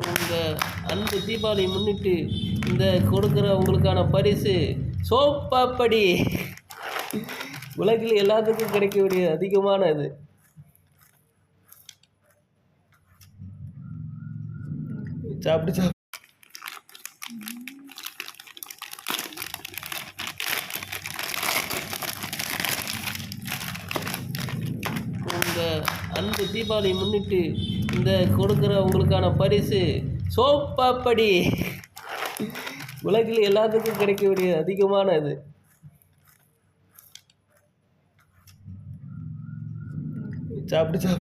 உங்க அன்பு தீபாவளி முன்னிட்டு இந்த கொடுக்குற உங்களுக்கான பரிசு சோப்பாப்படி. உலகில் எல்லாத்துக்கும் கிடைக்கக்கூடிய அதிகமான இது. சாப்பிட்டு சாப்பிட்டு உங்க அன்பு தீபாவளி முன்னிட்டு இந்த கொடுக்குற உங்களுக்கான பரிசு சோப்பாப்படி. உலகில் எல்லாத்துக்கும் கிடைக்கக்கூடிய அதிகமான இது. சாப்பிட்டு சாப்பிட்டு